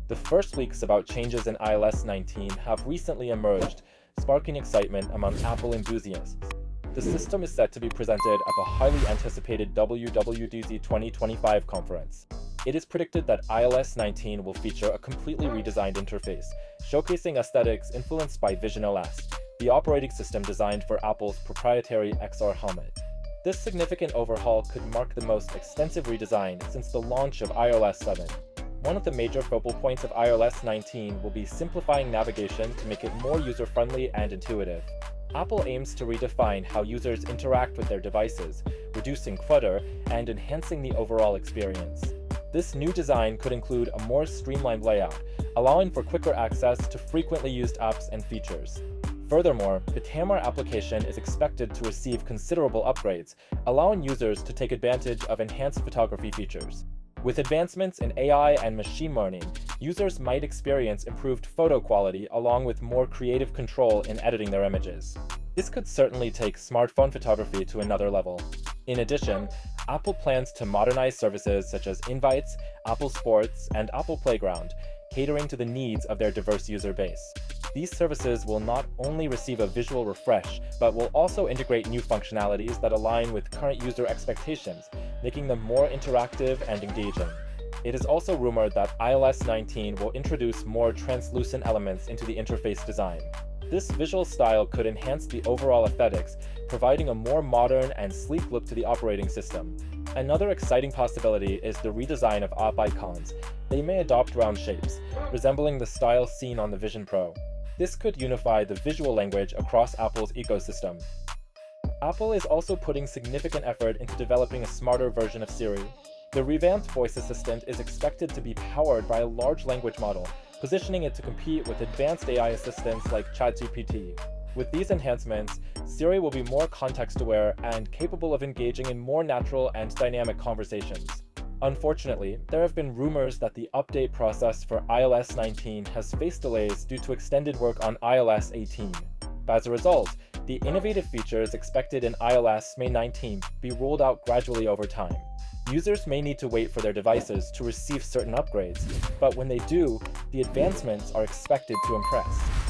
The first leaks about changes in iOS 19 have recently emerged, sparking excitement among Apple enthusiasts. The system is set to be presented at the highly anticipated WWDC 2025 conference. It is predicted that iOS 19 will feature a completely redesigned interface, showcasing aesthetics influenced by Vision OS, the operating system designed for Apple's proprietary XR helmet. This significant overhaul could mark the most extensive redesign since the launch of iOS 7. One of the major focal points of iOS 19 will be simplifying navigation to make it more user-friendly and intuitive. Apple aims to redefine how users interact with their devices, reducing clutter and enhancing the overall experience. This new design could include a more streamlined layout, allowing for quicker access to frequently used apps and features. Furthermore, the camera application is expected to receive considerable upgrades, allowing users to take advantage of enhanced photography features. With advancements in AI and machine learning, users might experience improved photo quality along with more creative control in editing their images. This could certainly take smartphone photography to another level. In addition, Apple plans to modernize services such as Invites, Apple Sports, and Apple Playground, catering to the needs of their diverse user base. These services will not only receive a visual refresh, but will also integrate new functionalities that align with current user expectations, making them more interactive and engaging. It is also rumored that iOS 19 will introduce more translucent elements into the interface design. This visual style could enhance the overall aesthetics, providing a more modern and sleek look to the operating system. Another exciting possibility is the redesign of app icons. They may adopt round shapes, resembling the style seen on the Vision Pro. This could unify the visual language across Apple's ecosystem. Apple is also putting significant effort into developing a smarter version of Siri. The revamped voice assistant is expected to be powered by a large language model, positioning it to compete with advanced AI assistants like ChatGPT. With these enhancements, Siri will be more context-aware and capable of engaging in more natural and dynamic conversations. Unfortunately, there have been rumors that the update process for iOS 19 has faced delays due to extended work on iOS 18. As a result, the innovative features expected in iOS May 19 be rolled out gradually over time. Users may need to wait for their devices to receive certain upgrades, but when they do, the advancements are expected to impress.